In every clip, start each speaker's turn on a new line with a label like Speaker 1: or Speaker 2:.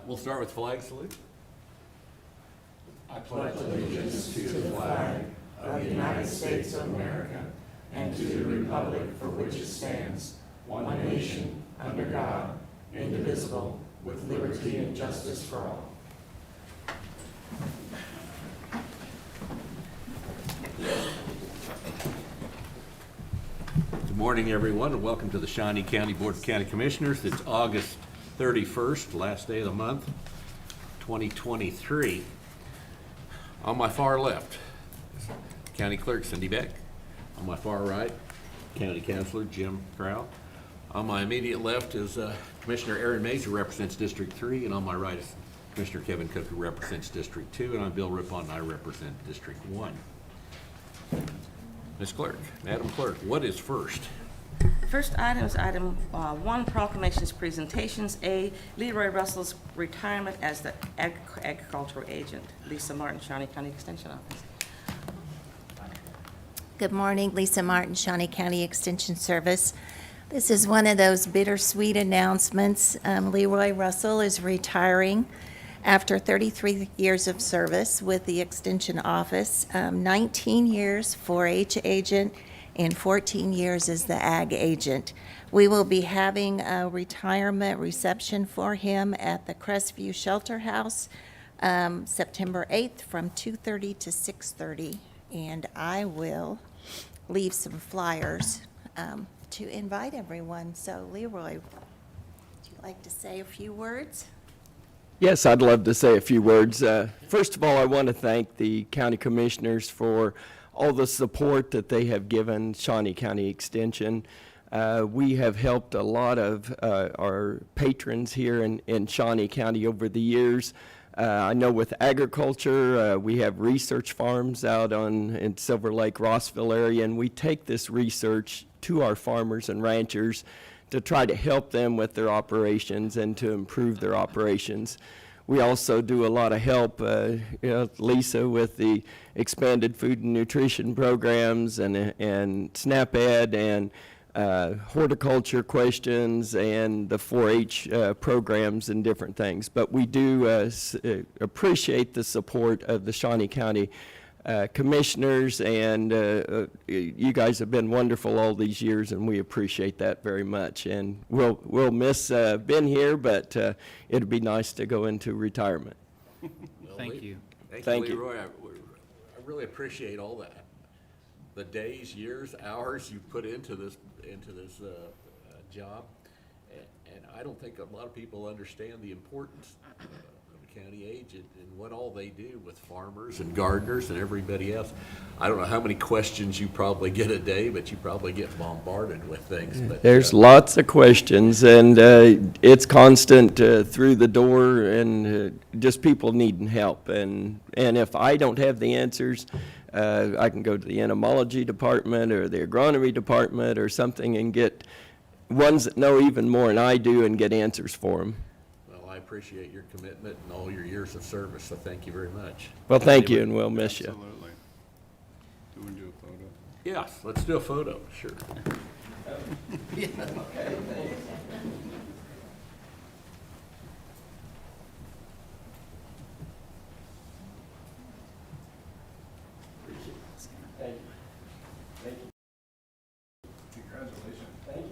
Speaker 1: We'll start with flag salute.
Speaker 2: I pledge allegiance to the flag of the United States of America and to the republic for which it stands, one nation, under God, indivisible, with liberty and justice for all.
Speaker 1: Good morning, everyone, and welcome to the Shawnee County Board of County Commissioners. It's August 31st, last day of the month, 2023. On my far left, County Clerk Cindy Beck. On my far right, County Councilor Jim Crowell. On my immediate left is Commissioner Aaron Mays, who represents District 3, and on my right is Commissioner Kevin Cook, who represents District 2, and I'm Bill Rippon, and I represent District 1. Ms. Clerk, Madam Clerk, what is first?
Speaker 3: The first item is item 1, proclamations, presentations. A, Leroy Russell's retirement as the agricultural agent. Lisa Martin, Shawnee County Extension Office.
Speaker 4: Good morning, Lisa Martin, Shawnee County Extension Service. This is one of those bittersweet announcements. Leroy Russell is retiring after 33 years of service with the Extension Office, 19 years 4-H agent, and 14 years as the ag agent. We will be having a retirement reception for him at the Crestview Shelter House, September 8th from 2:30 to 6:30, and I will leave some flyers to invite everyone. So Leroy, would you like to say a few words?
Speaker 5: Yes, I'd love to say a few words. First of all, I want to thank the county commissioners for all the support that they have given Shawnee County Extension. We have helped a lot of our patrons here in Shawnee County over the years. I know with agriculture, we have research farms out in Silver Lake, Rossville area, and we take this research to our farmers and ranchers to try to help them with their operations and to improve their operations. We also do a lot of help, Lisa, with the expanded food and nutrition programs and SNAP Ed and horticulture questions and the 4-H programs and different things. But we do appreciate the support of the Shawnee County commissioners, and you guys have been wonderful all these years, and we appreciate that very much. And we'll miss being here, but it'd be nice to go into retirement.
Speaker 1: Well,
Speaker 6: Thank you.
Speaker 1: Thank you, Leroy. I really appreciate all that. The days, years, hours you put into this job, and I don't think a lot of people understand the importance of a county agent and what all they do with farmers and gardeners and everybody else. I don't know how many questions you probably get a day, but you probably get bombarded with things. But,
Speaker 5: There's lots of questions, and it's constant through the door, and just people needing help. And if I don't have the answers, I can go to the entomology department or the agronomy department or something and get ones that know even more than I do and get answers for them.
Speaker 1: Well, I appreciate your commitment and all your years of service, so thank you very much.
Speaker 5: Well, thank you, and we'll miss you.
Speaker 6: Absolutely. Do we want to do a photo?
Speaker 1: Yes, let's do a photo, sure.
Speaker 6: Congratulations.
Speaker 5: Thank you.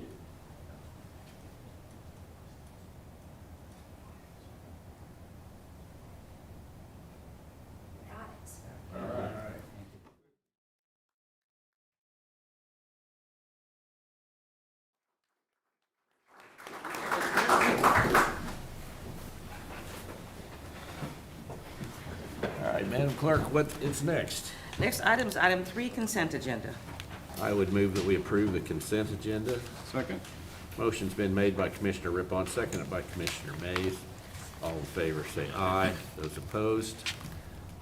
Speaker 1: All right, Madam Clerk, what is next?
Speaker 3: Next item is item 3, consent agenda.
Speaker 1: I would move that we approve the consent agenda.
Speaker 6: Second.
Speaker 1: Motion's been made by Commissioner Rippon, seconded by Commissioner Mays. All in favor say aye. Those opposed,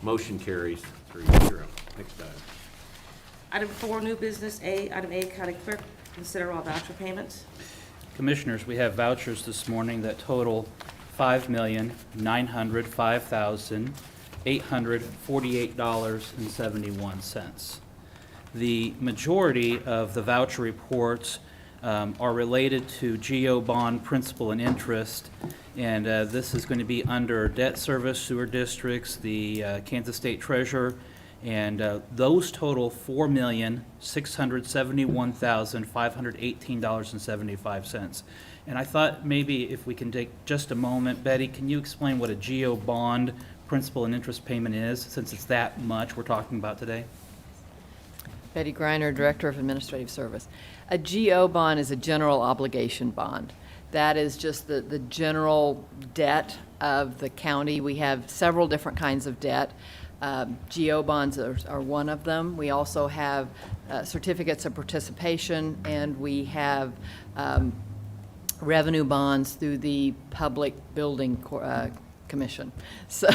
Speaker 1: motion carries 3-0. Next item.
Speaker 3: Item 4, new business. Item A, County Clerk, consider all voucher payments.
Speaker 7: Commissioners, we have vouchers this morning that total $5,905,848.71. The majority of the voucher reports are related to GO bond principal and interest. And this is going to be under debt service, sewer districts, the Kansas State Treasurer, and those total $4,671,518.75. And I thought maybe if we can take just a moment, Betty, can you explain what a GO bond principal and interest payment is, since it's that much we're talking about today?
Speaker 8: Betty Greiner, Director of Administrative Service. A GO bond is a general obligation bond. That is just the general debt of the county. We have several different kinds of debt. GO bonds are one of them. We also have certificates of participation, and we have revenue bonds through the Public Building Commission. So,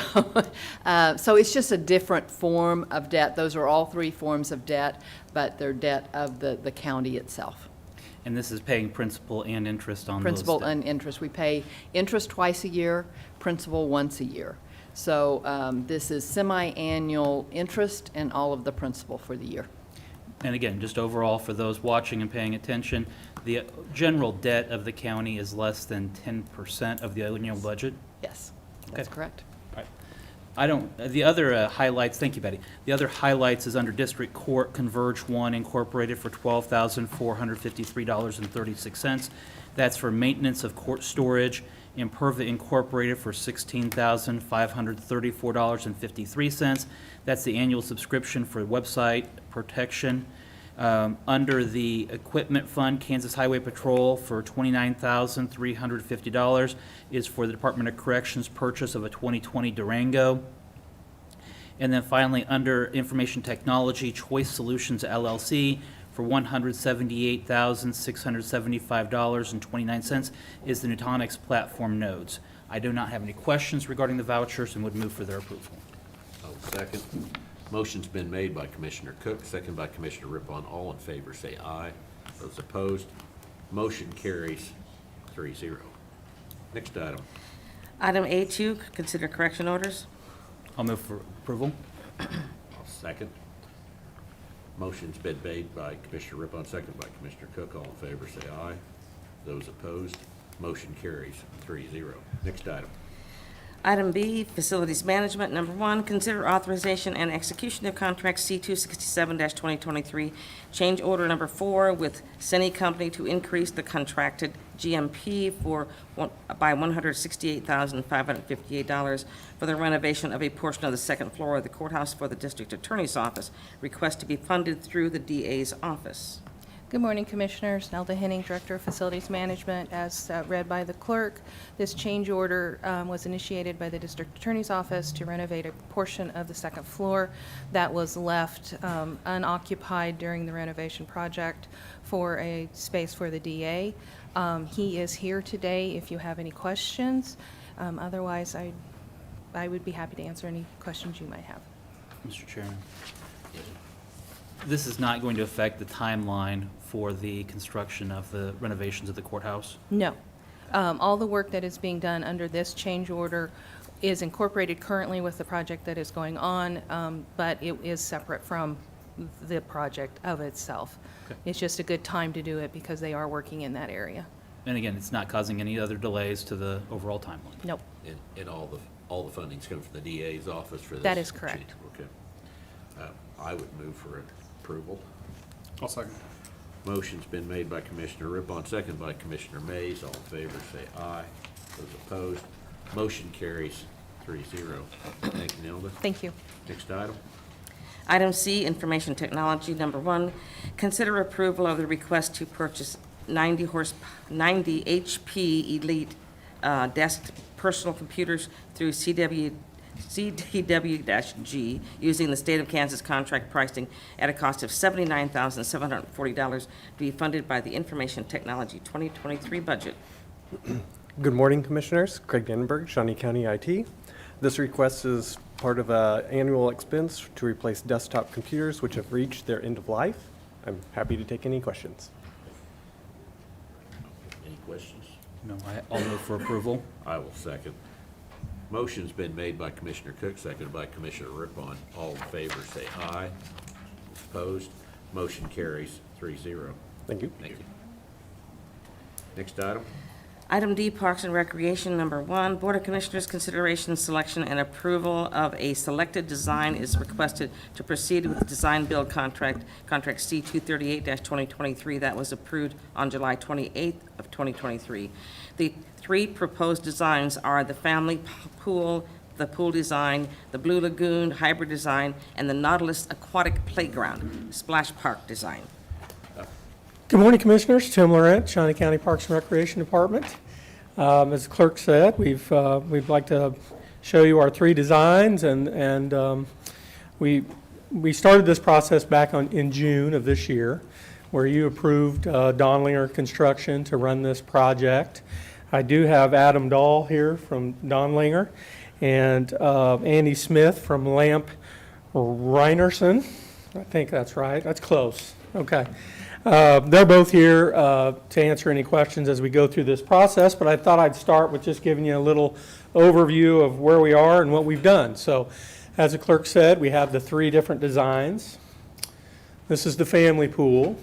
Speaker 8: so it's just a different form of debt. Those are all three forms of debt, but they're debt of the county itself.
Speaker 7: And this is paying principal and interest on those debts.
Speaker 8: Principal and interest. We pay interest twice a year, principal once a year. So this is semi-annual interest and all of the principal for the year.
Speaker 7: And again, just overall, for those watching and paying attention, the general debt of the county is less than 10% of the annual budget.
Speaker 8: Yes, that's
Speaker 7: Okay.
Speaker 8: correct.
Speaker 7: The other highlights, thank you, Betty. The other highlights is under District Court, Converge One Incorporated for $12,453.36. That's for maintenance of court storage. Imperva Incorporated for $16,534.53. That's the annual subscription for website protection. Under the Equipment Fund, Kansas Highway Patrol for $29,350 is for the Department of Corrections purchase of a 2020 Durango. And then finally, under Information Technology, Choice Solutions LLC for $178,675.29 is the Nutanix platform nodes. I do not have any questions regarding the vouchers and would move for their approval.
Speaker 1: I'll second. Motion's been made by Commissioner Cook, second by Commissioner Rippon. All in favor, say aye. Those opposed, motion carries 3-0. Next item.
Speaker 3: Item A2, consider correction orders.
Speaker 7: I'll move for approval.
Speaker 1: I'll second. Motion's been made by Commissioner Rippon, second by Commissioner Cook. All in favor, say aye. Those opposed, motion carries 3-0. Next item.
Speaker 3: Item B, Facilities Management. Number 1, consider authorization and execution of contract C267-2023, change order number 4 with Cine Company to increase the contracted GMP by $168,558 for the renovation of a portion of the second floor of the courthouse for the District Attorney's Office. Request to be funded through the DA's office.
Speaker 9: Good morning, Commissioners. Nelda Henning, Director of Facilities Management. As read by the clerk, this change order was initiated by the District Attorney's Office to renovate a portion of the second floor that was left unoccupied during the renovation project for a space for the DA. He is here today if you have any questions. Otherwise, I would be happy to answer any questions you might have.
Speaker 7: Mr. Chairman. This is not going to affect the timeline for the construction of the renovations of the courthouse?
Speaker 9: No. All the work that is being done under this change order is incorporated currently with the project that is going on, but it is separate from the project of itself.
Speaker 7: Okay.
Speaker 9: It's just a good time to do it because they are working in that area.
Speaker 7: And again, it's not causing any other delays to the overall timeline?
Speaker 9: Nope.
Speaker 1: And all the funding's coming from the DA's office for this?
Speaker 9: That is correct.
Speaker 1: change. Okay. I would move for approval.
Speaker 6: I'll second.
Speaker 1: Motion's been made by Commissioner Rippon, second by Commissioner Mays. All in favor, say aye. Those opposed, motion carries 3-0. Thank you, Nelda.
Speaker 9: Thank you.
Speaker 1: Next item.
Speaker 3: Item C, Information Technology. Number 1, consider approval of the request to purchase 90 HP Elite desk personal computers through CDW-G using the State of Kansas contract pricing at a cost of $79,740 to be funded by the Information Technology 2023 budget.
Speaker 10: Good morning, Commissioners. Craig Denberg, Shawnee County IT. This request is part of an annual expense to replace desktop computers which have reached their end of life. I'm happy to take any questions.
Speaker 1: Any questions?
Speaker 7: No, I'll move for approval.
Speaker 1: I will second. Motion's been made by Commissioner Cook, seconded by Commissioner Rippon. All in favor, say aye. Opposed, motion carries 3-0.
Speaker 10: Thank you.
Speaker 1: Thank you. Next item.
Speaker 3: Item D, Parks and Recreation, number 1, Board of Commissioners, consideration, selection, and approval of a selected design is requested to proceed with the design-build contract C-238-2023 that was approved on July 28th of 2023. The 3 proposed designs are the family pool, the pool design, the Blue Lagoon hybrid design, and the Nautilus aquatic playground splash park design.
Speaker 11: Good morning, Commissioners. Tim Laurent, Shawnee County Parks and Recreation Department. As the clerk said, we'd like to show you our 3 designs, and we started this process back in June of this year, where you approved Donlinger Construction to run this project. I do have Adam Dahl here from Donlinger, and Andy Smith from Lamp Reinerson. I think that's right. That's close. Okay. They're both here to answer any questions as we go through this process, but I thought I'd start with just giving you a little overview of where we are and what we've done. So, as the clerk said, we have the 3 different designs. This is the family pool,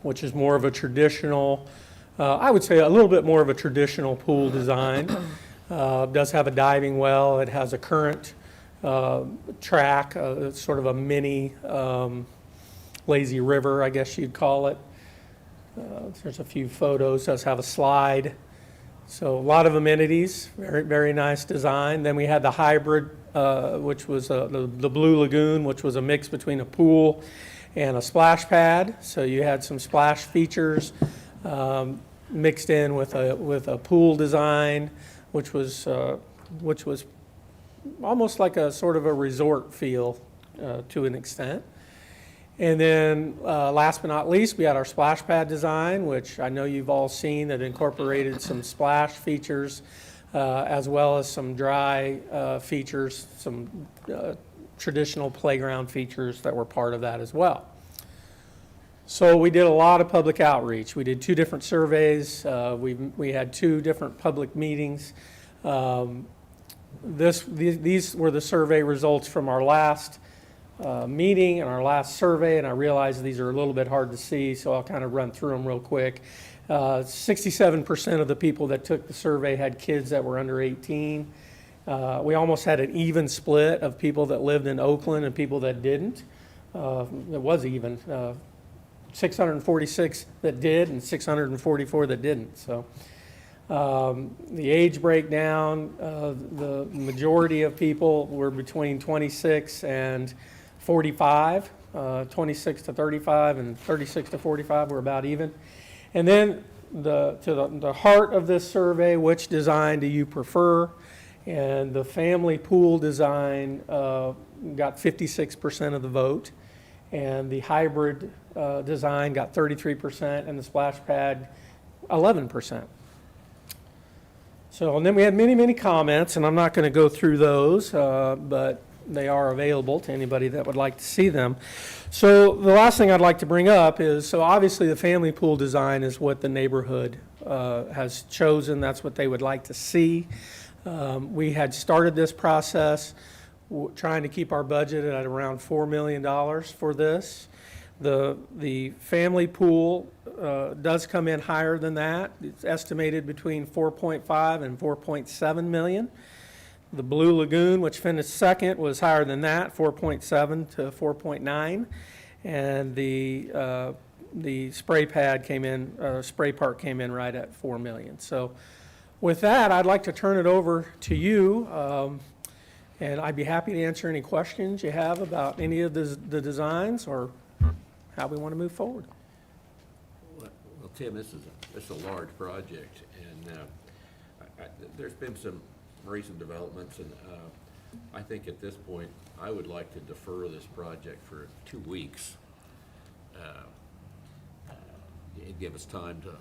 Speaker 11: which is more of a traditional, I would say a little bit more of a traditional pool design. Does have a diving well. It has a current track, sort of a mini lazy river, I guess you'd call it. There's a few photos. Does have a slide. So a lot of amenities. Very, very nice design. Then we had the hybrid, which was the Blue Lagoon, which was a mix between a pool and a splash pad. So you had some splash features mixed in with a pool design, which was almost like a sort of a resort feel to an extent. And then last but not least, we had our splash pad design, which I know you've all seen, that incorporated some splash features as well as some dry features, some traditional playground features that were part of that as well. So we did a lot of public outreach. We did 2 different surveys. We had 2 different public meetings. These were the survey results from our last meeting and our last survey, and I realize these are a little bit hard to see, so I'll kind of run through them real quick. 67% of the people that took the survey had kids that were under 18. We almost had an even split of people that lived in Oakland and people that didn't. It was even. 646 that did and 644 that didn't. So the age breakdown, the majority of people were between 26 and 45, 26 to 35 and 36 to 45 were about even. And then the heart of this survey, which design do you prefer? And the family pool design got 56% of the vote, and the hybrid design got 33%, and the splash pad 11%. So, and then we had many, many comments, and I'm not going to go through those, but they are available to anybody that would like to see them. So the last thing I'd like to bring up is, so obviously the family pool design is what the neighborhood has chosen. That's what they would like to see. We had started this process trying to keep our budget at around $4 million for this. The family pool does come in higher than that. It's estimated between 4.5 and 4.7 million. The Blue Lagoon, which finished second, was higher than that, 4.7 to 4.9. And the spray pad came in, spray park came in right at 4 million. So with that, I'd like to turn it over to you. And I'd be happy to answer any questions you have about any of the designs or how we want to move forward.
Speaker 1: Well, Tim, this is a large project, and there's been some recent developments, and I think at this point, I would like to defer this project for 2 weeks. And give us time to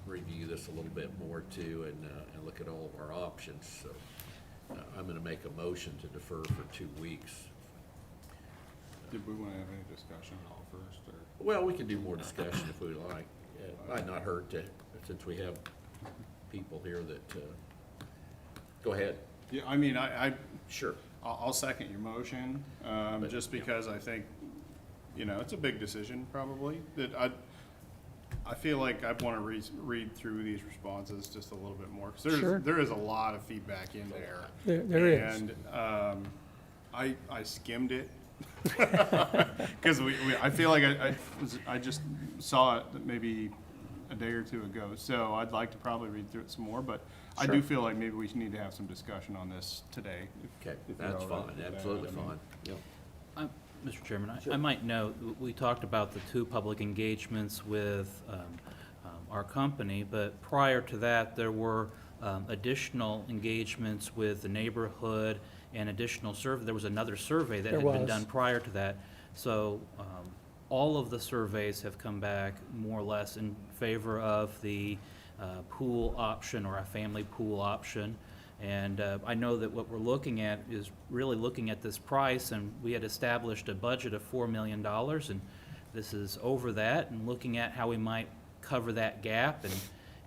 Speaker 1: review this a little bit more too, and look at all of our options. So I'm going to make a motion to defer for 2 weeks.
Speaker 6: Did we want to have any discussion at all first, or?
Speaker 1: Well, we can do more discussion if we like. It might not hurt to, since we have people here that, go ahead.
Speaker 6: Yeah, I mean,
Speaker 1: Sure.
Speaker 6: I'll second your motion, just because I think, you know, it's a big decision probably, that I feel like I want to read through these responses just a little bit more, because
Speaker 11: Sure.
Speaker 6: there is a lot of feedback in there.
Speaker 11: There is.
Speaker 6: And I skimmed it, because I feel like I just saw it maybe a day or two ago, so I'd like to probably read through it some more, but I do feel like maybe we need to have some discussion on this today.
Speaker 1: Okay,
Speaker 6: if you're
Speaker 1: that's
Speaker 6: all right
Speaker 1: fine,
Speaker 6: with that.
Speaker 1: absolutely
Speaker 6: I mean,
Speaker 1: fine. Yep.
Speaker 7: Mr. Chairman, I might note, we talked about the 2 public engagements with our company, but prior to that, there were additional engagements with the neighborhood and additional survey. There was another survey that
Speaker 11: There
Speaker 7: had been
Speaker 11: was.
Speaker 7: done prior to that. So all of the surveys have come back more or less in favor of the pool option or a family pool option. And I know that what we're looking at is really looking at this price, and we had established a budget of $4 million, and this is over that, and looking at how we might cover that gap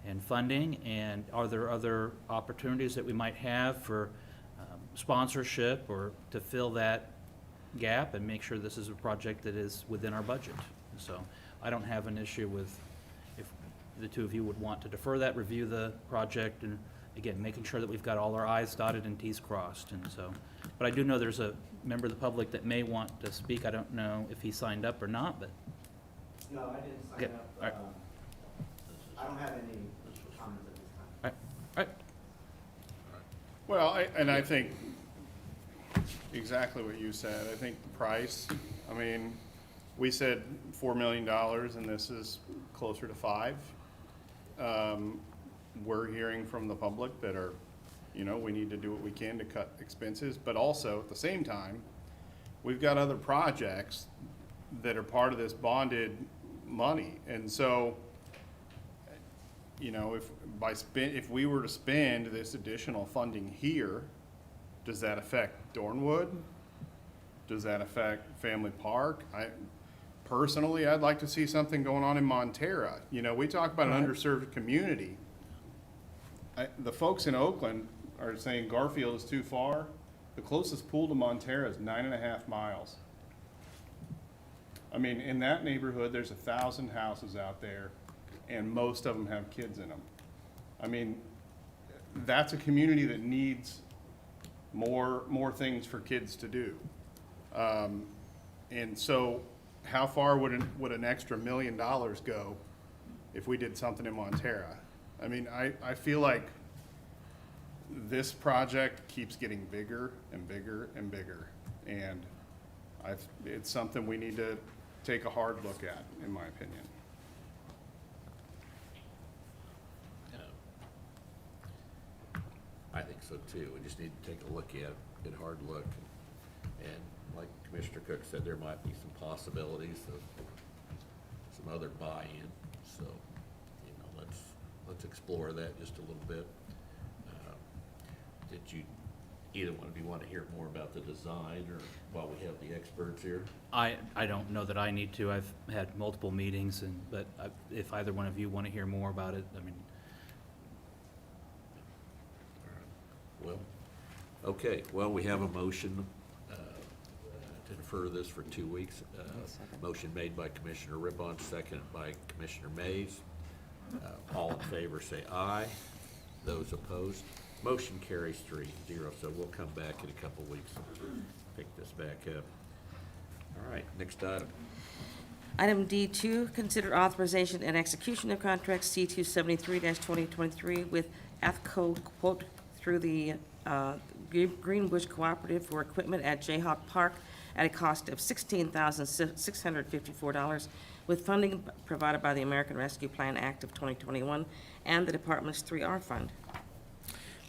Speaker 7: and funding, and are there other opportunities that we might have for sponsorship or to fill that gap and make sure this is a project that is within our budget. So I don't have an issue with if the 2 of you would want to defer that, review the project, and again, making sure that we've got all our i's dotted and t's crossed, and so. But I do know there's a member of the public that may want to speak. I don't know if he signed up or not, but.
Speaker 12: No, I didn't
Speaker 7: Okay,
Speaker 12: sign up.
Speaker 7: all right.
Speaker 12: I don't have any comments at this time.
Speaker 7: All right, all right.
Speaker 6: Well, I think exactly what you said. I think the price, I mean, we said $4 million, and this is closer to 5. We're hearing from the public that we need to do what we can to cut expenses, but also at the same time, we've got other projects that are part of this bonded money. And so, if we were to spend this additional funding here, does that affect Dornwood? Does that affect Family Park? Personally, I'd like to see something going on in Montera. We talk about an underserved community. The folks in Oakland are saying Garfield is too far. The closest pool to Montera is 9.5 miles. I mean, in that neighborhood, there's 1,000 houses out there, and most of them have kids in them. I mean, that's a community that needs more things for kids to do. And so how far would an extra $1 million go if we did something in Montera? I mean, I feel like this project keeps getting bigger and bigger and bigger. And it's something we need to take a hard look at, in my opinion.
Speaker 1: I think so too. We just need to take a look at it, get a hard look. And like Commissioner Cook said, there might be some possibilities of some other buy-in. So, let's explore that just a little bit. Did you, either one of you want to hear more about the design, or while we have the experts here?
Speaker 7: I don't know that I need to. I've had multiple meetings, but if either one of you want to hear more about it, I mean.
Speaker 1: Well, okay, well, we have a motion to defer this for 2 weeks. Motion made by Commissioner Ribbon, seconded by Commissioner Mays. All in favor say aye. Those opposed, motion carries 3-0. So we'll come back in a couple weeks and pick this back up. All right, next item.
Speaker 3: Item D2, consider authorization and execution of contract C273-2023 with AFCO, quote, through the Greenbush Cooperative for equipment at Jayhawk Park at a cost of $16,654, with funding provided by the American Rescue Plan Act of 2021 and the Department's 3R Fund.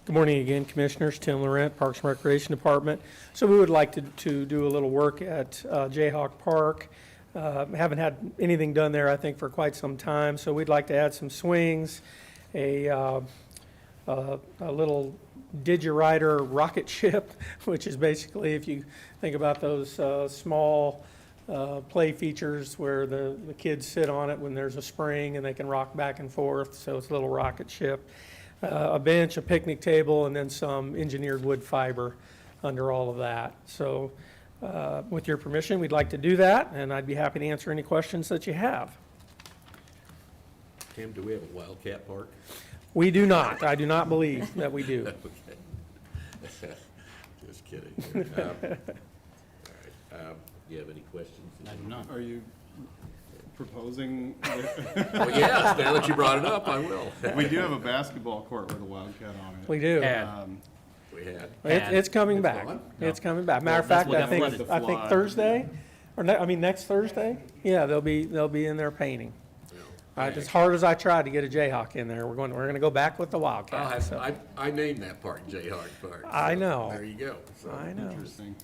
Speaker 11: Good morning again, Commissioners. Tim Laurent, Parks and Recreation Department. So we would like to do a little work at Jayhawk Park. Haven't had anything done there, I think, for quite some time. So we'd like to add some swings, a little Digirider rocket ship, which is basically, if you think about those small play features where the kids sit on it when there's a spring and they can rock back and forth. So it's a little rocket ship. A bench, a picnic table, and then some engineered wood fiber under all of that. So with your permission, we'd like to do that, and I'd be happy to answer any questions that you have.
Speaker 1: Tim, do we have a Wildcat Park?
Speaker 11: We do not. I do not believe that we do.
Speaker 1: Okay. Just kidding. All right. Do you have any questions?
Speaker 7: I do not.
Speaker 6: Are you proposing?
Speaker 1: Well, yes, now that you brought it up, I will.
Speaker 6: We do have a basketball court with a Wildcat on it.
Speaker 11: We do.
Speaker 1: We had.
Speaker 11: It's coming
Speaker 1: It's
Speaker 11: back.
Speaker 1: gone?
Speaker 11: It's coming back. Matter of
Speaker 7: Well,
Speaker 11: fact,
Speaker 7: that's what
Speaker 11: I
Speaker 7: that
Speaker 11: think,
Speaker 7: flooded.
Speaker 11: I think Thursday, or next Thursday? Yeah, they'll be in there painting. As hard as I tried to get a Jayhawk in there, we're gonna go back with the Wildcat. so.
Speaker 1: I named that park Jayhawk Park.
Speaker 11: I
Speaker 1: so
Speaker 11: know.
Speaker 1: There you go. So,
Speaker 11: I know.
Speaker 6: Interesting.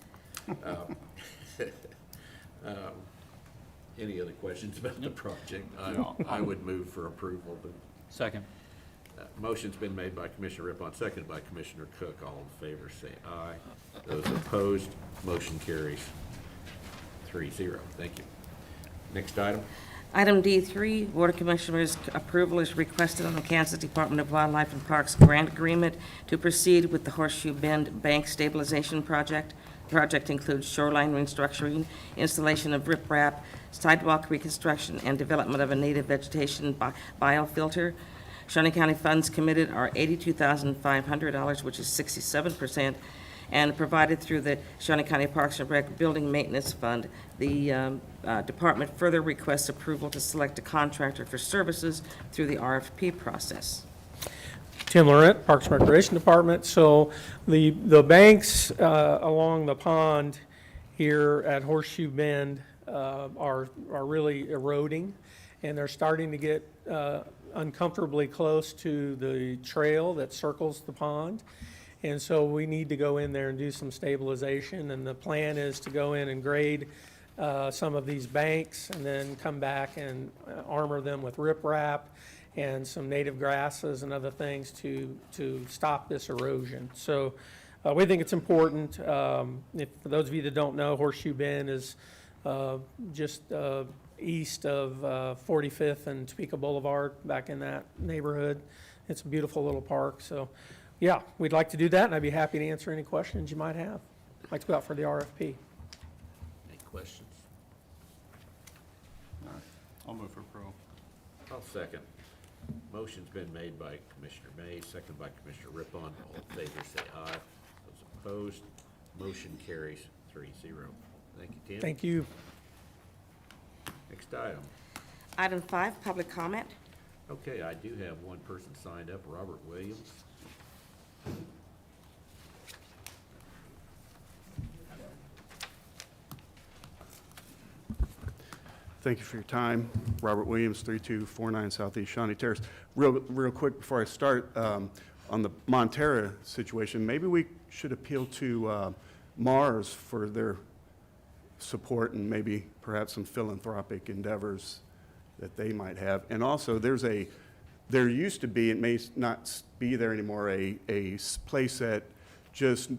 Speaker 1: Any other questions about the project?
Speaker 6: No.
Speaker 1: I would move for approval, but
Speaker 7: Second.
Speaker 1: motion's been made by Commissioner Rippon, seconded by Commissioner Cook. All in favor, say aye. Those opposed, motion carries 3-0. Thank you. Next item.
Speaker 3: Item D3, Board of Commissioners approval is requested on the Kansas Department of Wildlife and Parks grant agreement to proceed with the Horseshoe Bend Bank Stabilization Project. The project includes shoreline restructuring, installation of riprap, sidewalk reconstruction, and development of a native vegetation biofilter. Shawnee County funds committed are $82,500, which is 67%, and provided through the Shawnee County Parks and Rec Building Maintenance Fund. The department further requests approval to select a contractor for services through the RFP process.
Speaker 11: Tim Laurent, Parks and Recreation Department. So the banks along the pond here at Horseshoe Bend are really eroding, and they're starting to get uncomfortably close to the trail that circles the pond. And so we need to go in there and do some stabilization, and the plan is to go in and grade some of these banks and then come back and armor them with riprap and some native grasses and other things to stop this erosion. So we think it's important. For those of you that don't know, Horseshoe Bend is just east of 45th and Topeka Boulevard, back in that neighborhood. It's a beautiful little park. So yeah, we'd like to do that, and I'd be happy to answer any questions you might have. I'd like to go out for the RFP.
Speaker 1: Any questions?
Speaker 6: I'll move for approval.
Speaker 1: I'll second. Motion's been made by Commissioner Mays, seconded by Commissioner Rippon. All in favor, say aye. Those opposed, motion carries 3-0. Thank you, Tim.
Speaker 11: Thank you.
Speaker 1: Next item.
Speaker 3: Item 5, public comment.
Speaker 1: Okay, I do have one person signed up, Robert Williams.
Speaker 6: Thank you for your time. Robert Williams, 3249 Southeast Shawnee Terrace. Real quick before I start, on the Montera situation, maybe we should appeal to Mars for their support and maybe perhaps some philanthropic endeavors that they might have. And also, there used to be, it may not be there anymore, a place at just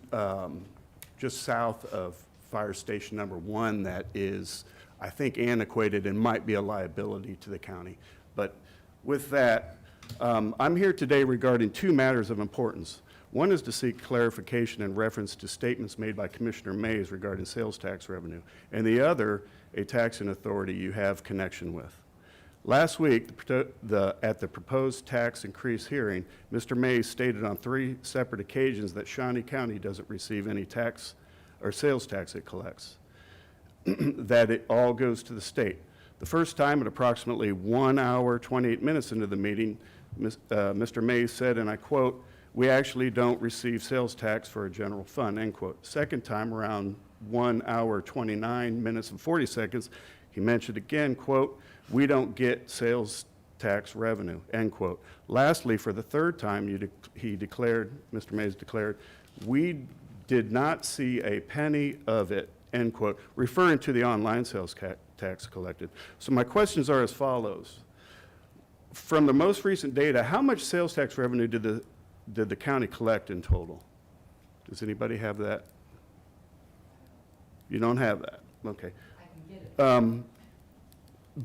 Speaker 6: south of Fire Station Number 1 that is, I think, antiquated and might be a liability to the county. But with that, I'm here today regarding two matters of importance. One is to seek clarification in reference to statements made by Commissioner Mays regarding sales tax revenue, and the other, a taxing authority you have connection with. Last week, at the proposed tax increase hearing, Mr. Mays stated on 3 separate occasions that Shawnee County doesn't receive any tax or sales tax it collects, that it all goes to the state. The first time at approximately 1 hour, 28 minutes into the meeting, Mr. Mays said, and I quote, "We actually don't receive sales tax for a general fund," end quote. Second time, around 1 hour, 29 minutes and 40 seconds, he mentioned again, quote, "We don't get sales tax revenue," end quote. Lastly, for the third time, Mr. Mays declared, "We did not see a penny of it," end quote, referring to the online sales tax collected. So my questions are as follows. From the most recent data, how much sales tax revenue did the county collect in total? Does anybody have that? You don't have that? Okay. I can get it.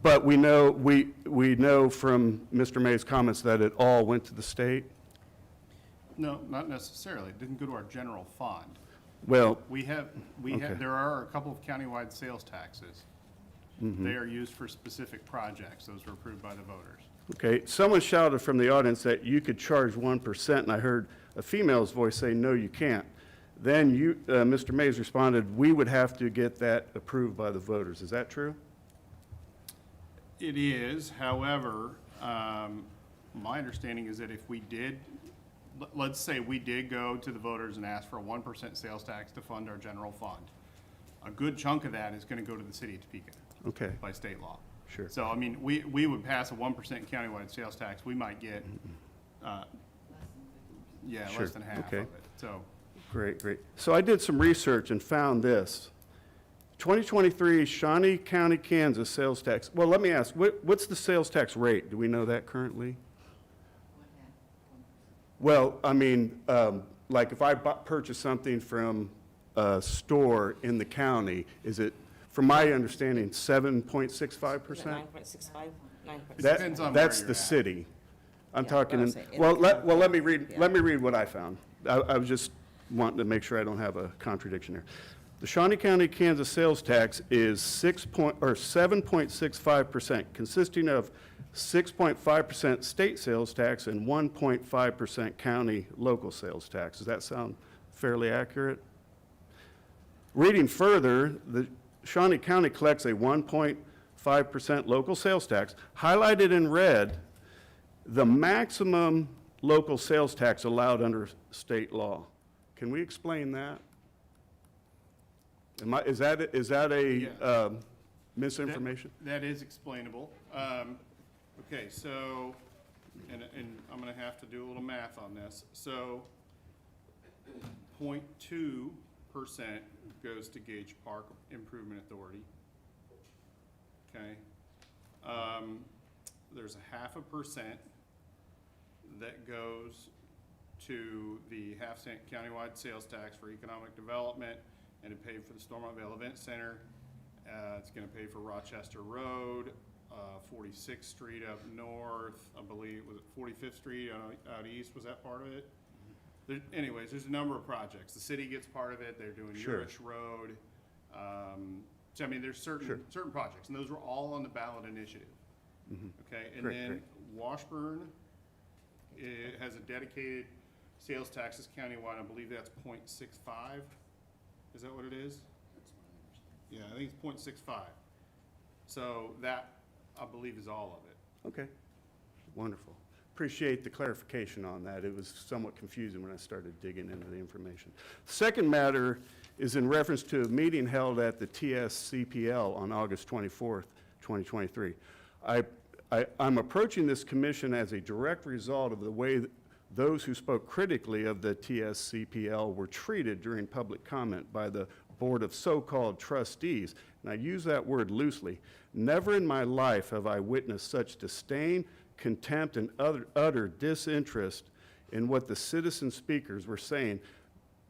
Speaker 6: But we know from Mr. May's comments that it all went to the state? No, not necessarily. It didn't go to our general fund.
Speaker 1: Well,
Speaker 6: We have,
Speaker 1: Okay.
Speaker 6: there are a couple of countywide sales taxes. They are used for specific projects. Those were approved by the voters.
Speaker 13: Okay, someone shouted from the audience that you could charge 1%, and I heard a female's voice say, no, you can't. Then you, Mr. Mays responded, we would have to get that approved by the voters. Is that true?
Speaker 6: It is, however, my understanding is that if we did, let's say we did go to the voters and ask for a 1% sales tax to fund our general fund, a good chunk of that is going to go to the city of Topeka.
Speaker 13: Okay.
Speaker 6: By state law.
Speaker 13: Sure.
Speaker 6: So, I mean, we would pass a 1% countywide sales tax, we might get,
Speaker 13: Sure.
Speaker 6: less than half of
Speaker 13: Okay.
Speaker 6: it, so.
Speaker 13: Great, great. So I did some research and found this. 2023 Shawnee County, Kansas sales tax. Well, let me ask, what's the sales tax rate? Do we know that currently? Well, I mean, like if I purchase something from a store in the county, is it, from my understanding, 7.65%?
Speaker 3: 9.65, 9.65.
Speaker 6: Depends on where
Speaker 13: That's
Speaker 6: you're
Speaker 13: the
Speaker 6: at.
Speaker 13: city. I'm
Speaker 3: Yeah,
Speaker 13: talking,
Speaker 3: but I'm
Speaker 13: in-
Speaker 3: saying in
Speaker 13: well,
Speaker 3: the
Speaker 13: let
Speaker 3: county.
Speaker 13: me
Speaker 3: Yeah.
Speaker 13: let me read what I found. I was just wanting to make sure I don't have a contradiction here. The Shawnee County, Kansas sales tax is 7.65%, consisting of 6.5% state sales tax and 1.5% county local sales tax. Does that sound fairly accurate? Reading further, the Shawnee County collects a 1.5% local sales tax. Highlighted in red, the maximum local sales tax allowed under state law. Can we explain that? Is that a
Speaker 6: Yeah.
Speaker 13: misinformation?
Speaker 6: That is explainable. Okay, so, and I'm gonna have to do a little math on this. So, 0.2% goes to Gage Park Improvement Authority. Okay? There's a 0.5% that goes to the half-cent countywide sales tax for economic development, and it paid for the Stormont Vale Event Center. It's gonna pay for Rochester Road, 46th Street up north, I believe, was it 45th Street out east, was that part of it? Anyways, there's a number of projects. The city gets part of it, they're doing
Speaker 13: Sure.
Speaker 6: Urish Road. So, I mean, there's
Speaker 13: Sure.
Speaker 6: certain projects, and those were all on the ballot initiative. Okay, and
Speaker 13: Great,
Speaker 6: then
Speaker 13: great.
Speaker 6: Washburn, it has a dedicated sales taxes countywide, I believe that's 0.65. Is that what it is? Yeah, I think it's 0.65. So that, I believe, is all of it.
Speaker 13: Okay, wonderful. Appreciate the clarification on that. It was somewhat confusing when I started digging into the information. The second matter is in reference to a meeting held at the TSCPL on August 24th, 2023. I'm approaching this commission as a direct result of the way those who spoke critically of the TSCPL were treated during public comment by the board of so-called trustees. And I use that word loosely. Never in my life have I witnessed such disdain, contempt, and utter disinterest in what the citizen speakers were saying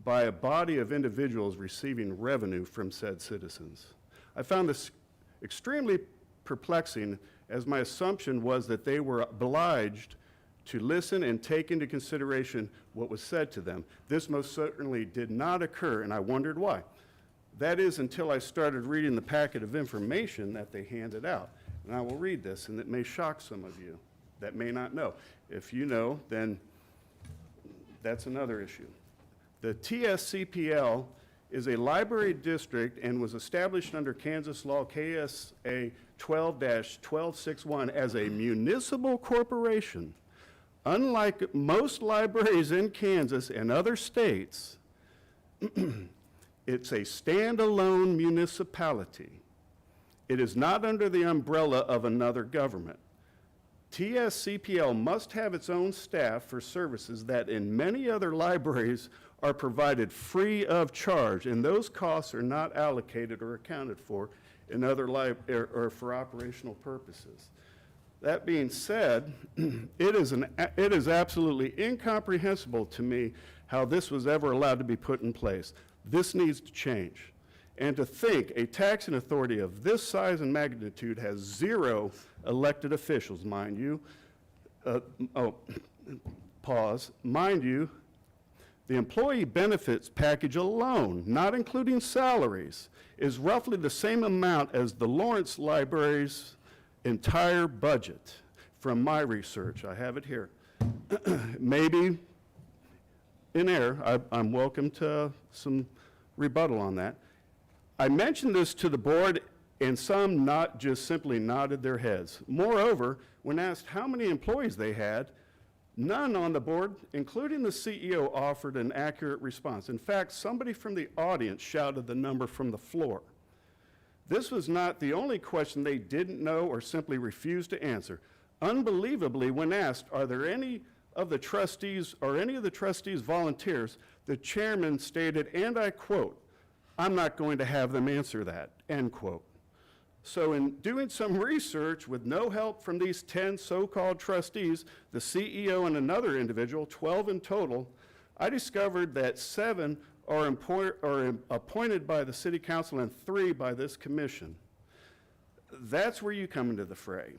Speaker 13: by a body of individuals receiving revenue from said citizens. I found this extremely perplexing, as my assumption was that they were obliged to listen and take into consideration what was said to them. This most certainly did not occur, and I wondered why. That is until I started reading the packet of information that they handed out. And I will read this, and it may shock some of you that may not know. If you know, then that's another issue. The TSCPL is a library district and was established under Kansas law KSA 12-1261 as a municipal corporation. Unlike most libraries in Kansas and other states, it's a standalone municipality. It is not under the umbrella of another government. TSCPL must have its own staff for services that in many other libraries are provided free of charge, and those costs are not allocated or accounted for in other or for operational purposes. That being said, it is absolutely incomprehensible to me how this was ever allowed to be put in place. This needs to change. And to think a taxing authority of this size and magnitude has 0 elected officials, mind you. Pause. Mind you, The employee benefits package alone, not including salaries, is roughly the same amount as the Lawrence Library's entire budget from my research. I have it here. Maybe in error. I'm welcome to some rebuttal on that. I mentioned this to the board, and some not just simply nodded their heads. Moreover, when asked how many employees they had, none on the board, including the CEO, offered an accurate response. In fact, somebody from the audience shouted the number from the floor. This was not the only question they didn't know or simply refused to answer. Unbelievably, when asked, are there any of the trustees or any of the trustees volunteers, the chairman stated, and I quote, "I'm not going to have them answer that," end quote. So in doing some research with no help from these 10 so-called trustees, the CEO and another individual, 12 in total, I discovered that 7 are appointed by the city council and 3 by this commission. That's where you come into the fray.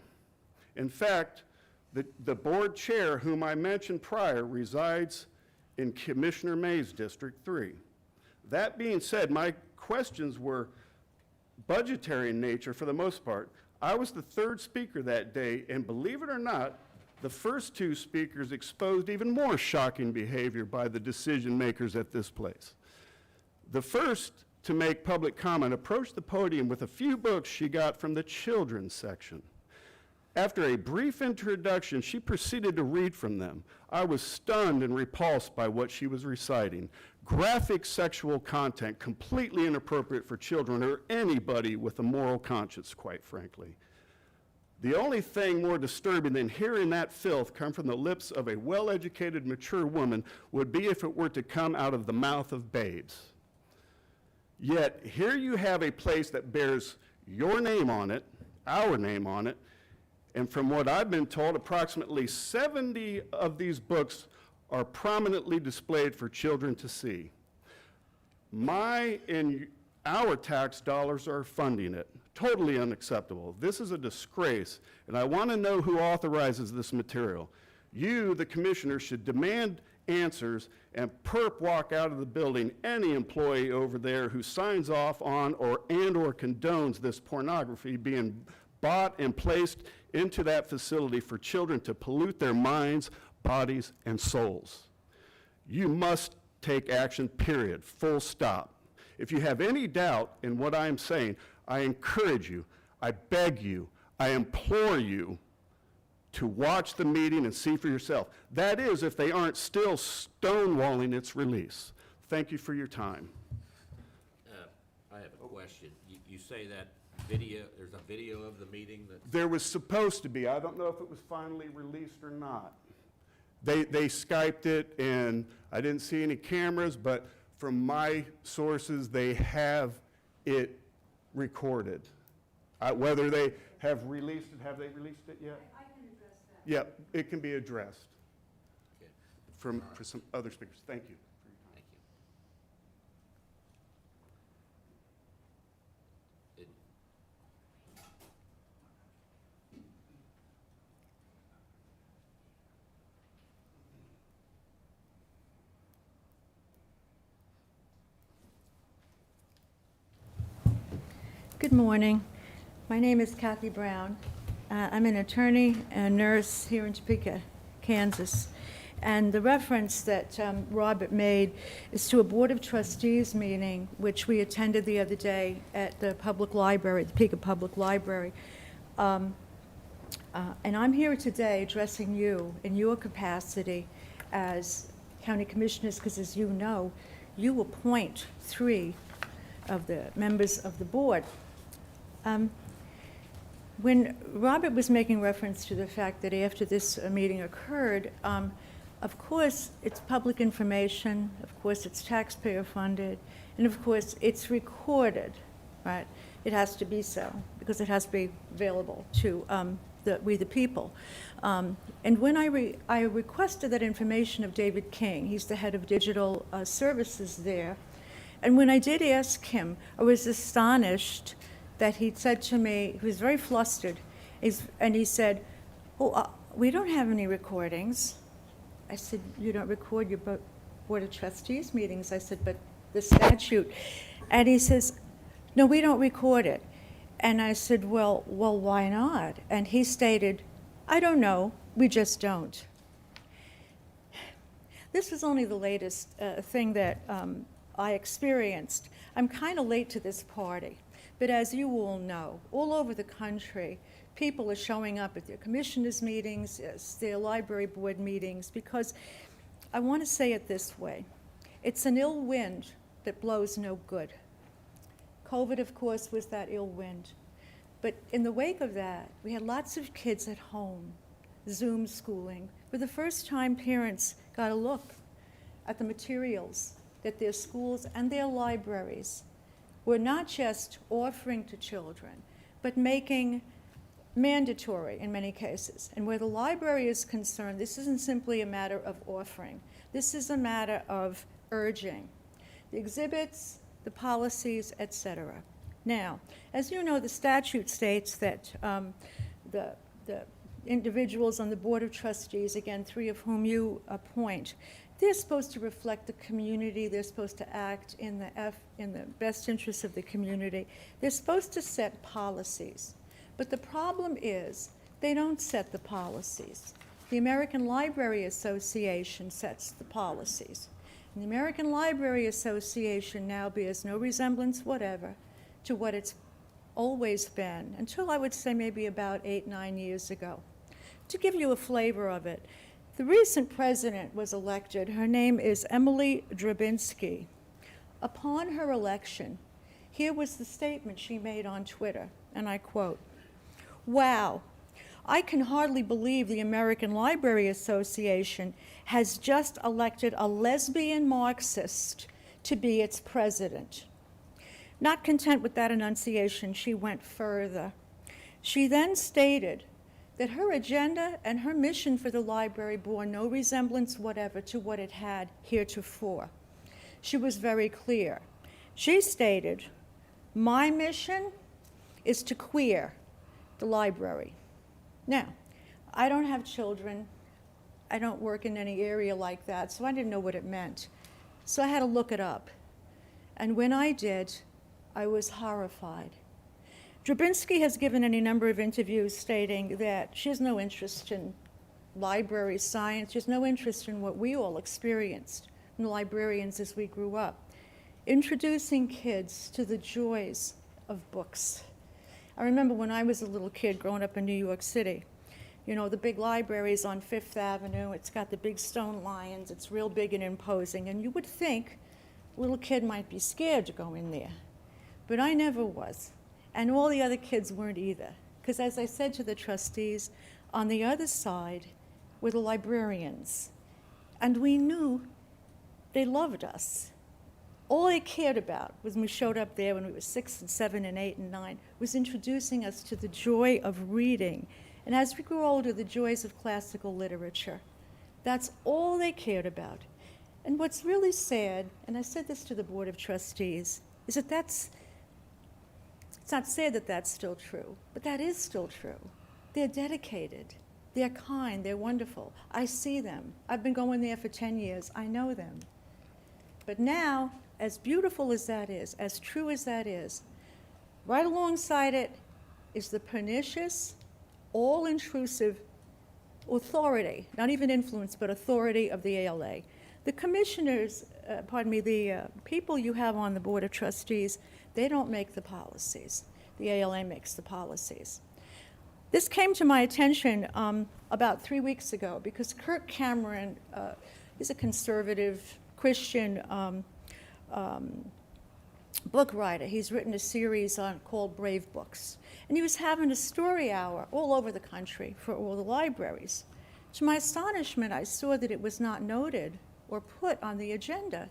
Speaker 13: In fact, the board chair, whom I mentioned prior, resides in Commissioner May's District 3. That being said, my questions were budgetary in nature for the most part. I was the 3rd speaker that day, and believe it or not, the first 2 speakers exposed even more shocking behavior by the decision makers at this place. The first to make public comment approached the podium with a few books she got from the children's section. After a brief introduction, she proceeded to read from them. I was stunned and repulsed by what she was reciting. Graphic sexual content, completely inappropriate for children or anybody with a moral conscience, quite frankly. The only thing more disturbing than hearing that filth come from the lips of a well-educated, mature woman would be if it were to come out of the mouth of babes. Yet, here you have a place that bears your name on it, our name on it, and from what I've been told, approximately 70 of these books are prominently displayed for children to see. My and our tax dollars are funding it. Totally unacceptable. This is a disgrace, and I want to know who authorizes this material. You, the commissioner, should demand answers and walk out of the building any employee over there who signs off on or condones this pornography being bought and placed into that facility for children to pollute their minds, bodies, and souls. You must take action, period, full stop. If you have any doubt in what I am saying, I encourage you, I beg you, I implore you to watch the meeting and see for yourself. That is, if they aren't still stonewalling its release. Thank you for your time.
Speaker 1: I have a question. You say that video, there's a video of the meeting that...
Speaker 13: There was supposed to be. I don't know if it was finally released or not. They Skyped it, and I didn't see any cameras, but from my sources, they have it recorded. Whether they have released it, have they released it yet? I can address that. Yeah, it can be addressed
Speaker 1: Okay.
Speaker 13: for some other speakers. Thank you.
Speaker 1: Thank you.
Speaker 14: Good morning. My name is Kathy Brown. I'm an attorney and nurse here in Topeka, Kansas. And the reference that Robert made is to a Board of Trustees meeting, which we attended the other day at the public library, the Topeka Public Library. And I'm here today addressing you in your capacity as county commissioners, because as you know, you appoint 3 of the members of the board. When Robert was making reference to the fact that after this meeting occurred, of course, it's public information, of course, it's taxpayer funded, and of course, it's recorded, right? It has to be so, because it has to be available to we the people. And when I requested that information of David King, he's the head of digital services there, and when I did ask him, I was astonished that he'd said to me, he was very flustered, and he said, "Oh, we don't have any recordings." I said, "You don't record your Board of Trustees meetings. I said, but the statute. And he says, no, we don't record it. And I said, well, why not? And he stated, I don't know, we just don't. This was only the latest thing that I experienced. I'm kind of late to this party, but as you all know, all over the country, people are showing up at their commissioners' meetings, their library board meetings, because I want to say it this way. It's an ill wind that blows no good. COVID, of course, was that ill wind. But in the wake of that, we had lots of kids at home, Zoom schooling. For the first time, parents got a look at the materials that their schools and their libraries were not just offering to children, but making mandatory in many cases. And where the library is concerned, this isn't simply a matter of offering. This is a matter of urging. The exhibits, the policies, etc. Now, as you know, the statute states that the individuals on the Board of Trustees, again, 3 of whom you appoint, they're supposed to reflect the community. They're supposed to act in the best interests of the community. They're supposed to set policies. But the problem is they don't set the policies. The American Library Association sets the policies. And the American Library Association now bears no resemblance whatever to what it's always been, until I would say maybe about 8, 9 years ago. To give you a flavor of it, the recent president was elected. Her name is Emily Drabinsky. Upon her election, here was the statement she made on Twitter, and I quote, "Wow, I can hardly believe the American Library Association has just elected a lesbian Marxist to be its president." Not content with that enunciation, she went further. She then stated that her agenda and her mission for the library bore no resemblance whatever to what it had heretofore. She was very clear. She stated, "My mission is to queer the library." Now, I don't have children. I don't work in any area like that, so I didn't know what it meant. So I had to look it up. And when I did, I was horrified. Drabinsky has given any number of interviews stating that she has no interest in library science. She has no interest in what we all experienced, in librarians as we grew up, introducing kids to the joys of books. I remember when I was a little kid growing up in New York City, you know, the big libraries on Fifth Avenue, it's got the big stone lions, it's real big and imposing, and you would think a little kid might be scared to go in there. But I never was, and all the other kids weren't either, because as I said to the trustees, on the other side were the librarians, and we knew they loved us. All they cared about was when we showed up there when we were 6 and 7 and 8 and 9, was introducing us to the joy of reading. And as we grew older, the joys of classical literature. That's all they cared about. And what's really sad, and I said this to the Board of Trustees, is that it's not sad that that's still true, but that is still true. They're dedicated. They're kind. They're wonderful. I see them. I've been going there for 10 years. I know them. But now, as beautiful as that is, as true as that is, right alongside it is the pernicious, all-intrusive authority, not even influence, but authority of the ALA. The commissioners, the people you have on the Board of Trustees, they don't make the policies. The ALA makes the policies. This came to my attention about 3 weeks ago because Kirk Cameron is a conservative Christian book writer. He's written a series called Brave Books. And he was having a story hour all over the country for all the libraries. To my astonishment, I saw that it was not noted or put on the agenda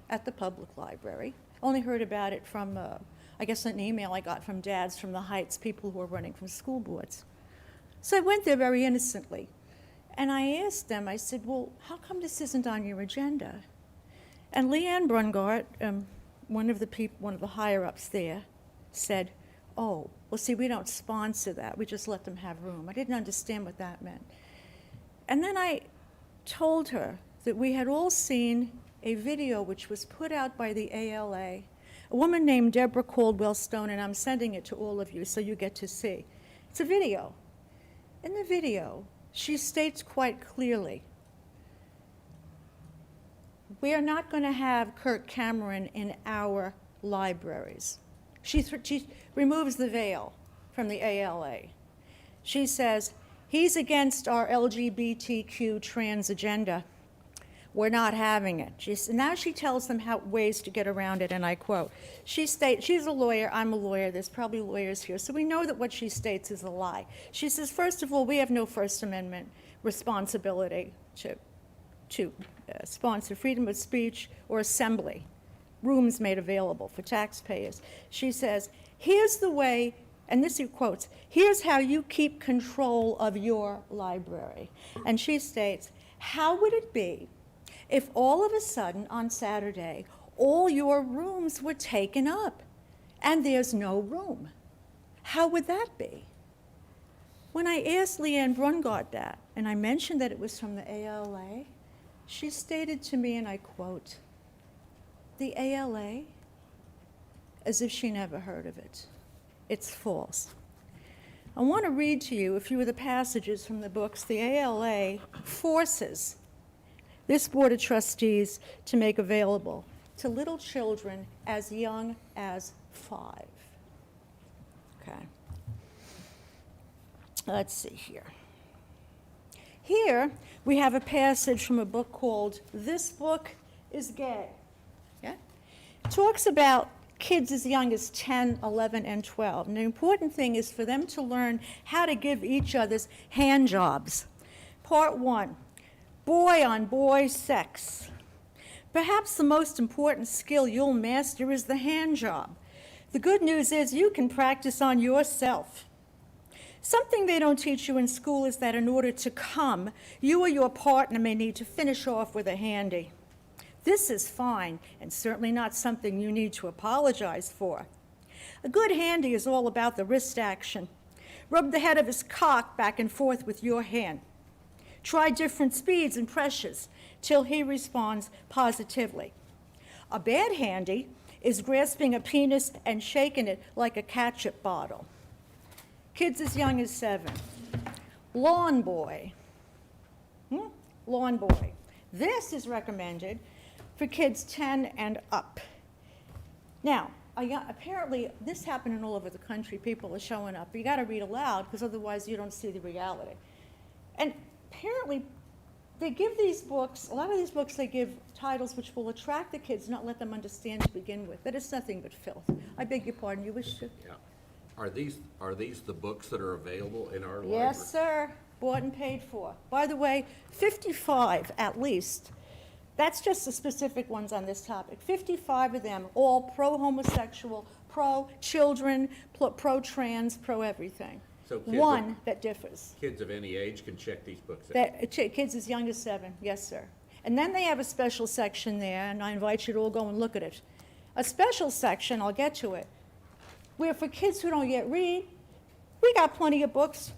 Speaker 14: at the public library. Only heard about it from, I guess, an email I got from dads from the Heights, people who are running from school boards. So I went there very innocently. And I asked them, I said, well, how come this isn't on your agenda? And Leanne Brungart, one of the higher-ups there, said, oh, well, see, we don't sponsor that. We just let them have room. I didn't understand what that meant. And then I told her that we had all seen a video which was put out by the ALA, a woman named Deborah Caldwell Stone, and I'm sending it to all of you so you get to see. It's a video. In the video, she states quite clearly, we are not going to have Kirk Cameron in our libraries. She removes the veil from the ALA. She says, he's against our LGBTQ trans agenda. We're not having it. Now she tells them ways to get around it, and I quote. She states, she's a lawyer, I'm a lawyer, there's probably lawyers here, so we know that what she states is a lie. She says, first of all, we have no First Amendment responsibility to sponsor freedom of speech or assembly, rooms made available for taxpayers. She says, here's the way, and this are quotes, here's how you keep control of your library. And she states, how would it be if all of a sudden on Saturday, all your rooms were taken up and there's no room? How would that be? When I asked Leanne Brungart that, and I mentioned that it was from the ALA, she stated to me, and I quote, the ALA, as if she never heard of it. It's false. I want to read to you a few of the passages from the books the ALA forces this Board of Trustees to make available to little children as young as 5. Okay. Let's see here. Here, we have a passage from a book called This Book is Gay. Yeah? It talks about kids as young as 10, 11, and 12. And the important thing is for them to learn how to give each other's hand jobs. Part 1, boy-on-boy sex. Perhaps the most important skill you'll master is the hand job. The good news is you can practice on yourself. Something they don't teach you in school is that in order to come, you or your partner may need to finish off with a handy. This is fine, and certainly not something you need to apologize for. A good handy is all about the wrist action. Rub the head of his cock back and forth with your hand. Try different speeds and pressures till he responds positively. A bad handy is grasping a penis and shaking it like a ketchup bottle. Kids as young as 7. Lawn boy. Lawn boy. This is recommended for kids 10 and up. Now, apparently, this happening all over the country. People are showing up. You got to read aloud because otherwise you don't see the reality. And apparently, they give these books, a lot of these books, they give titles which will attract the kids, not let them understand to begin with. That is nothing but filth. I beg your pardon. You wish to?
Speaker 1: Yeah. Are these the books that are available in our library?
Speaker 14: Yes, sir. Bought and paid for. By the way, 55 at least. That's just the specific ones on this topic. 55 of them, all pro-homosexual, pro-children, pro-trans, pro-everything.
Speaker 1: So
Speaker 14: one that differs.
Speaker 1: Kids of any age can check these books out?
Speaker 14: Kids as young as 7, yes, sir. And then they have a special section there, and I invite you to all go and look at it. A special section, I'll get to it, where for kids who don't yet read, we got plenty of books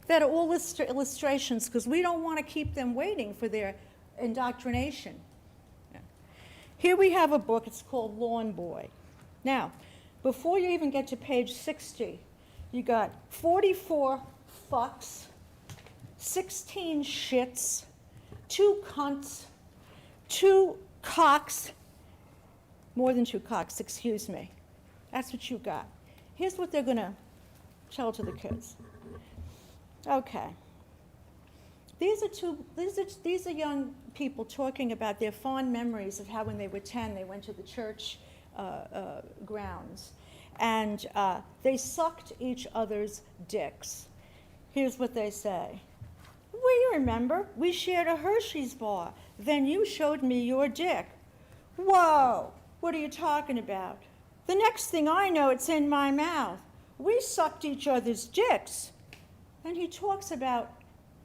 Speaker 14: that are all illustrations because we don't want to keep them waiting for their indoctrination. Yeah. Here we have a book, it's called Lawn Boy. Now, before you even get to page 60, you got 44 fucks, 16 shits, 2 cunts, 2 cocks, more than 2 cocks, excuse me. That's what you got. Here's what they're going to tell to the kids. Okay. These are young people talking about their fond memories of how when they were 10 they went to the church grounds and they sucked each other's dicks. Here's what they say. We remember we shared a Hershey's bar. Then you showed me your dick. Whoa, what are you talking about? The next thing I know, it's in my mouth. We sucked each other's dicks. And he talks about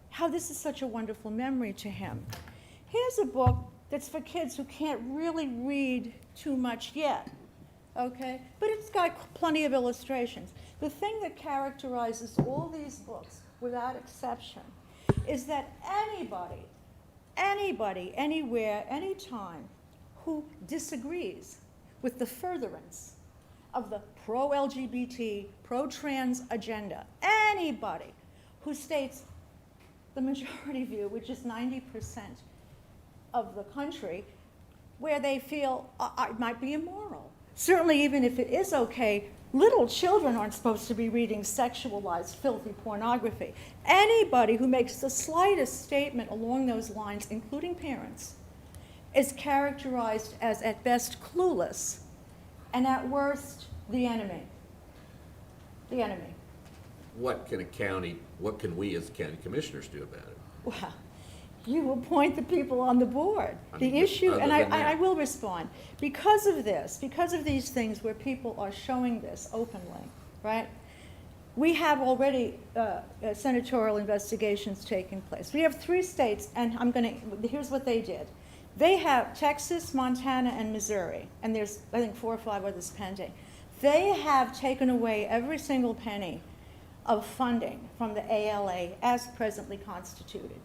Speaker 14: how this is such a wonderful memory to him. Here's a book that's for kids who can't really read too much yet, okay? But it's got plenty of illustrations. The thing that characterizes all these books, without exception, is that anybody, anywhere, anytime, who disagrees with the furtherance of the pro-LGBT, pro-trans agenda, anybody who states the majority view, which is 90% of the country, where they feel it might be immoral. Certainly, even if it is okay, little children aren't supposed to be reading sexualized, filthy pornography. Anybody who makes the slightest statement along those lines, including parents, is characterized as, at best, clueless, and at worst, the enemy. The enemy.
Speaker 1: What can we as county commissioners do about it?
Speaker 14: Well, you appoint the people on the board.
Speaker 1: I
Speaker 14: The
Speaker 1: mean,
Speaker 14: issue,
Speaker 1: other
Speaker 14: and
Speaker 1: than that.
Speaker 14: I will respond, because of this, because of these things where people are showing this openly, right? We have already senatorial investigations taking place. We have 3 states, and here's what they did. They have Texas, Montana, and Missouri, and there's, I think, 4 or 5 others pending. They have taken away every single penny of funding from the ALA as presently constituted.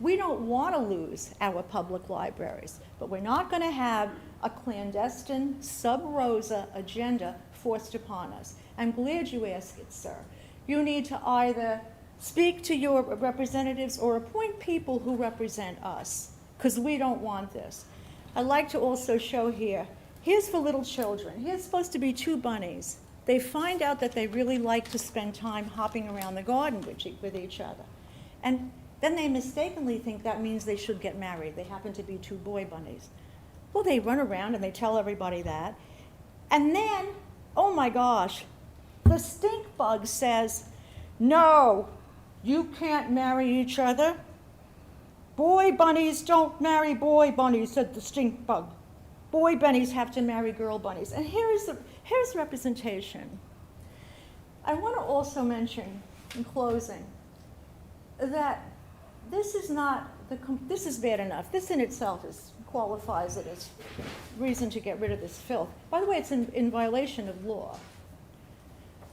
Speaker 14: We don't want to lose our public libraries, but we're not going to have a clandestine sub rosa agenda forced upon us. I'm glad you asked it, sir. You need to either speak to your representatives or appoint people who represent us, because we don't want this. I'd like to also show here, here's for little children. Here's supposed to be 2 bunnies. They find out that they really like to spend time hopping around the garden with each other. And then they mistakenly think that means they should get married. They happen to be 2 boy bunnies. Well, they run around and they tell everybody that. And then, oh my gosh, the stink bug says, no, you can't marry each other. Boy bunnies don't marry boy bunnies, said the stink bug. Boy bunnies have to marry girl bunnies. And here's representation. I want to also mention, in closing, that this is not this is bad enough. This in itself qualifies it as reason to get rid of this filth. By the way, it's in violation of law.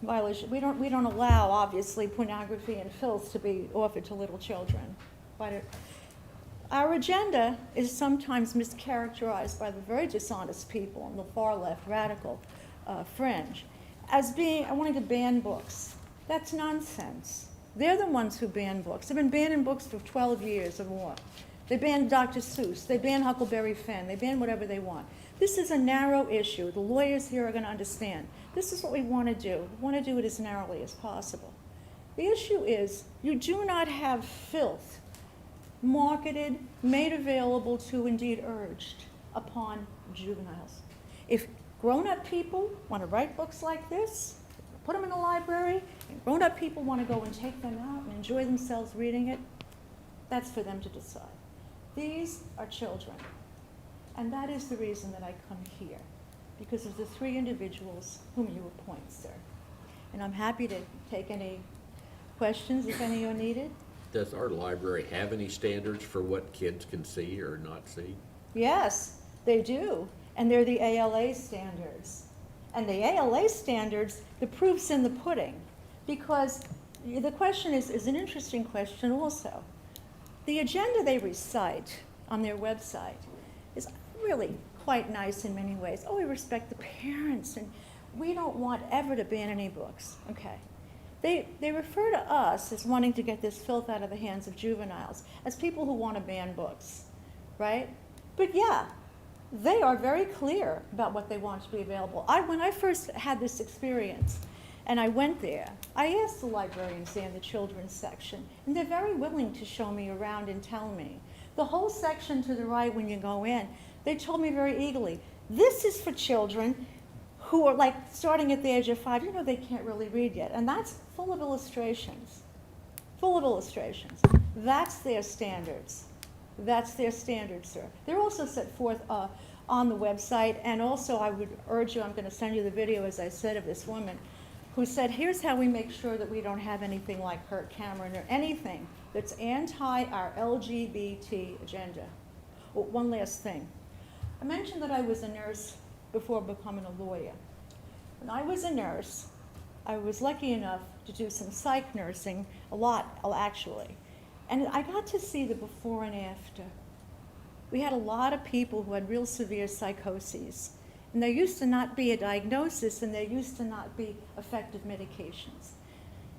Speaker 14: Violation. We don't allow, obviously, pornography and filth to be offered to little children. But our agenda is sometimes mischaracterized by the very dishonest people on the far left radical fringe as being, I wanted to ban books. That's nonsense. They're the ones who ban books. They've been banning books for 12 years or more. They banned Dr. Seuss. They banned Huckleberry Finn. They ban whatever they want. This is a narrow issue. The lawyers here are going to understand. This is what we want to do. We want to do it as narrowly as possible. The issue is you do not have filth marketed, made available to, indeed urged upon juveniles. If grown-up people want to write books like this, put them in the library, and grown-up people want to go and take them out and enjoy themselves reading it, that's for them to decide. These are children. And that is the reason that I come here, because of the 3 individuals whom you appoint, sir. And I'm happy to take any questions if any are needed.
Speaker 1: Does our library have any standards for what kids can see or not see?
Speaker 14: Yes, they do. And they're the ALA standards. And the ALA standards, the proof's in the pudding. Because the question is an interesting question also. The agenda they recite on their website is really quite nice in many ways. Oh, we respect the parents, and we don't want ever to ban any books. Okay. They refer to us as wanting to get this filth out of the hands of juveniles, as people who want to ban books, right? But yeah, they are very clear about what they want to be available. When I first had this experience, and I went there, I asked the librarians there in the children's section, and they're very willing to show me around and tell me. The whole section to the right when you go in, they told me very eagerly, this is for children who are like starting at the age of 5, you know, they can't really read yet. And that's full of illustrations, full of illustrations. That's their standards. That's their standards, sir. They're also set forth on the website. And also I would urge you, I'm going to send you the video, as I said, of this woman who said, here's how we make sure that we don't have anything like Kirk Cameron or anything that's anti our LGBT agenda. Oh, one last thing. I mentioned that I was a nurse before becoming a lawyer. When I was a nurse, I was lucky enough to do some psych nursing, a lot actually. And I got to see the before and after. we had a lot of people who had real severe psychoses. And there used to not be a diagnosis, and there used to not be effective medications.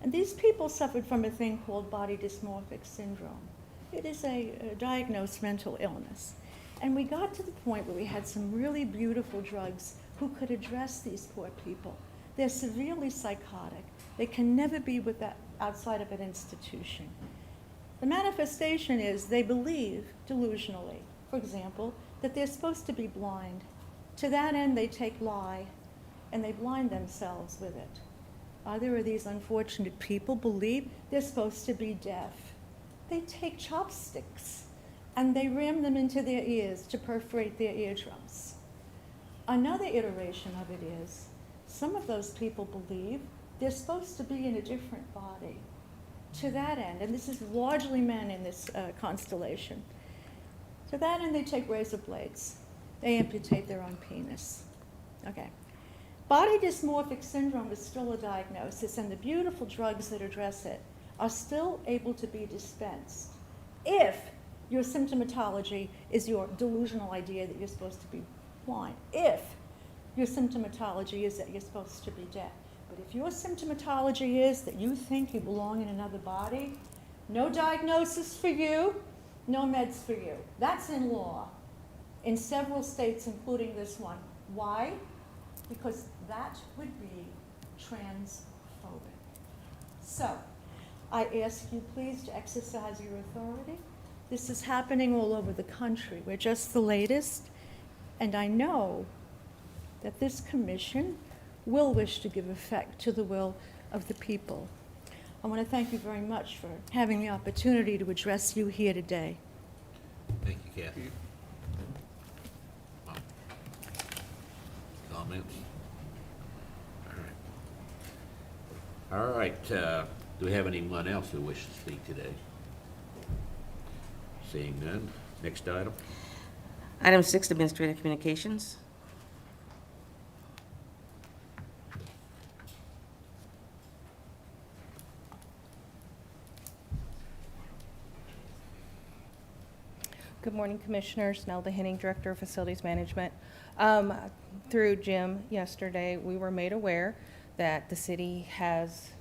Speaker 14: And these people suffered from a thing called body dysmorphic syndrome. It is a diagnosed mental illness. And we got to the point where we had some really beautiful drugs who could address these poor people. They're severely psychotic. They can never be outside of an institution. The manifestation is they believe delusionally, for example, that they're supposed to be blind. To that end, they take lye and they blind themselves with it. Other of these unfortunate people believe they're supposed to be deaf. They take chopsticks and they ram them into their ears to perforate their eardrums. Another iteration of it is some of those people believe they're supposed to be in a different body. To that end, and this is largely men in this constellation, to that end they take razor blades. They amputate their own penis. Okay. Body dysmorphic syndrome is still a diagnosis, and the beautiful drugs that address it are still able to be dispensed if your symptomatology is your delusional idea that you're supposed to be blind, if your symptomatology is that you're supposed to be deaf. But if your symptomatology is that you think you belong in another body, no diagnosis for you, no meds for you. That's in law in several states, including this one. Why? Because that would be transphobic. So, I ask you please to exercise your authority. This is happening all over the country. We're just the latest, and I know that this commission will wish to give effect to the will of the people. I want to thank you very much for having the opportunity to address you here today.
Speaker 1: Thank you, Kathy. Comments? All right, do we have anyone else who wishes to speak today? Seeing none. Next item.
Speaker 3: Item 6, Administrative Communications.
Speaker 9: Good morning, Commissioners. Nelda Henning, Director of Facilities Management. Through Jim yesterday, we were made aware that the city has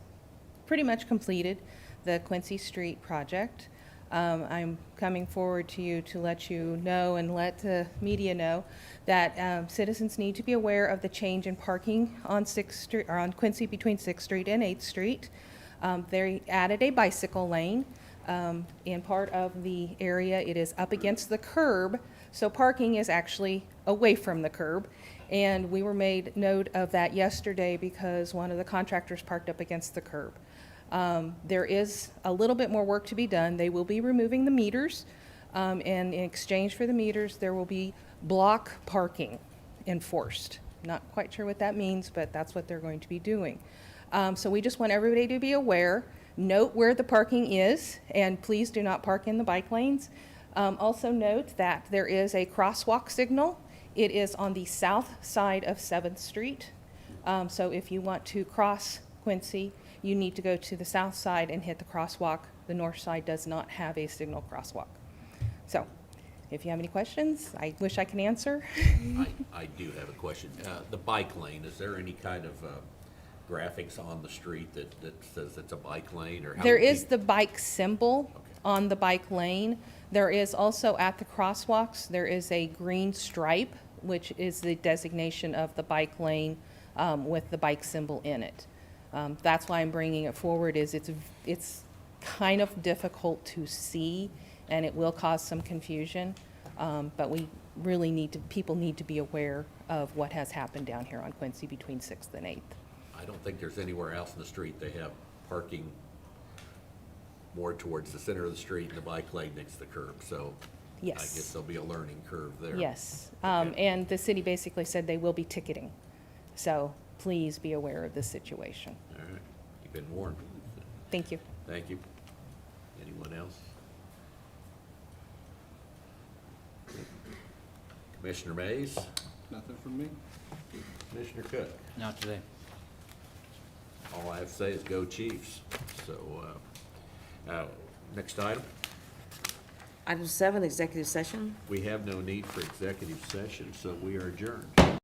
Speaker 9: pretty much completed the Quincy Street project. I'm coming forward to you to let you know and let the media know that citizens need to be aware of the change in parking on 6th Street, or on Quincy between 6th Street and 8th Street. They added a bicycle lane. In part of the area, it is up against the curb, so parking is actually away from the curb. And we were made note of that yesterday because one of the contractors parked up against the curb. There is a little bit more work to be done. They will be removing the meters, and in exchange for the meters, there will be block parking enforced. Not quite sure what that means, but that's what they're going to be doing. So we just want everybody to be aware. Note where the parking is, and please do not park in the bike lanes. Also note that there is a crosswalk signal. It is on the south side of 7th Street. So if you want to cross Quincy, you need to go to the south side and hit the crosswalk. The north side does not have a signal crosswalk. So if you have any questions, I wish I can answer.
Speaker 1: I do have a question. The bike lane, is there any kind of graphics on the street that says it's a bike lane, or how?
Speaker 9: There is the bike symbol on the bike lane. There is also at the crosswalks, there is a green stripe, which is the designation of the bike lane with the bike symbol in it. That's why I'm bringing it forward, is it's kind of difficult to see, and it will cause some confusion. But we really people need to be aware of what has happened down here on Quincy between 6th and 8th.
Speaker 1: I don't think there's anywhere else in the street they have parking more towards the center of the street and the bike lane next to the curb, so
Speaker 9: Yes.
Speaker 1: I guess there'll be a learning curve there.
Speaker 9: Yes,
Speaker 1: Okay.
Speaker 9: and the city basically said they will be ticketing. So please be aware of this situation.
Speaker 1: All right, you've been warned.
Speaker 9: Thank you.
Speaker 1: Thank you. Anyone else? Commissioner Mays?
Speaker 6: Nothing from me?
Speaker 1: Commissioner Cook?
Speaker 7: Not today.
Speaker 1: All I have to say is go Chiefs. So, next item.
Speaker 3: Item 7, executive session.
Speaker 1: We have no need for executive session, so we are adjourned.